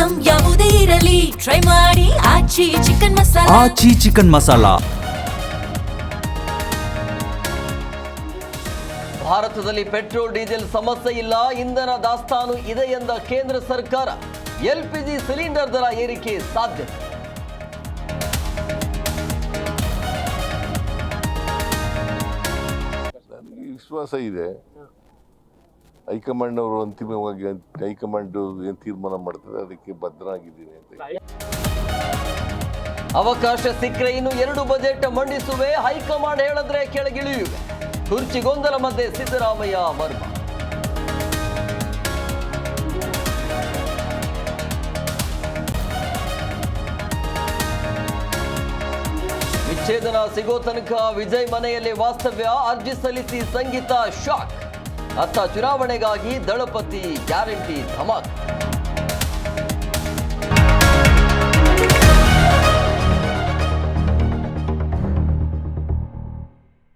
Item ಯಾವುದೇ ಇರಲಿ try ಮಾಡಿ ಆಚಿ ಚಿಕನ್ ಮಸಾಲಾ. ಆಚಿ ಚಿಕನ್ ಮಸಾಲಾ. ಭಾರತದಲ್ಲಿ ಪೆಟ್ರೋಲ್ ಡೀಸೆಲ್ ಸಮಸ್ಯೆ ಇಲ್ಲ, ಇಂಧನ ದಾಸ್ತಾನು ಇದೆ ಎಂದ ಕೇಂದ್ರ ಸರ್ಕಾರ. LPG ಸಿಲಿಂಡರ್ ದರ ಏರಿಕೆ ಸಾಧ್ಯತೆ. ವಿಶ್ವಾಸ ಇದೆ, ಹೈಕಮಾಂಡ್ ಅವರು ಅಂತಿಮವಾಗಿ ಹೈಕಮಾಂಡ್ ಏನು ತೀರ್ಮಾನ ಮಾಡ್ತಾರೆ ಅದಕ್ಕೆ ಬದ್ಧರಾಗಿದ್ದೀನಿ ಅಂತ. ಅವಕಾಶ ಸಿಕ್ಕರೆ ಇನ್ನು 2 ಬಜೆಟ್ ಮಂಡಿಸುವೆ, ಹೈಕಮಾಂಡ್ ಹೇಳಿದ್ರೆ ಕೆಳಗಿಳಿಯುವೆ. ಕುರ್ಚಿ ಗೊಂದಲ ಮಧ್ಯೆ ಸಿದ್ದರಾಮಯ್ಯ ಮರ್ಮ. ವಿಚ್ಛೇದನ ಸಿಗೋ ತನಕ ವಿಜಯ್ ಮನೆಯಲ್ಲಿ ವಾಸ್ತವ್ಯ, ಅರ್ಜಿ ಸಲ್ಲಿಸಿ ಸಂಗೀತ ಶಾಕ್. ಅತ್ತ ಚುನಾವಣೆಗಾಗಿ ದಳಪತಿ ಗ್ಯಾರಂಟಿ ಧಮಾಕ್.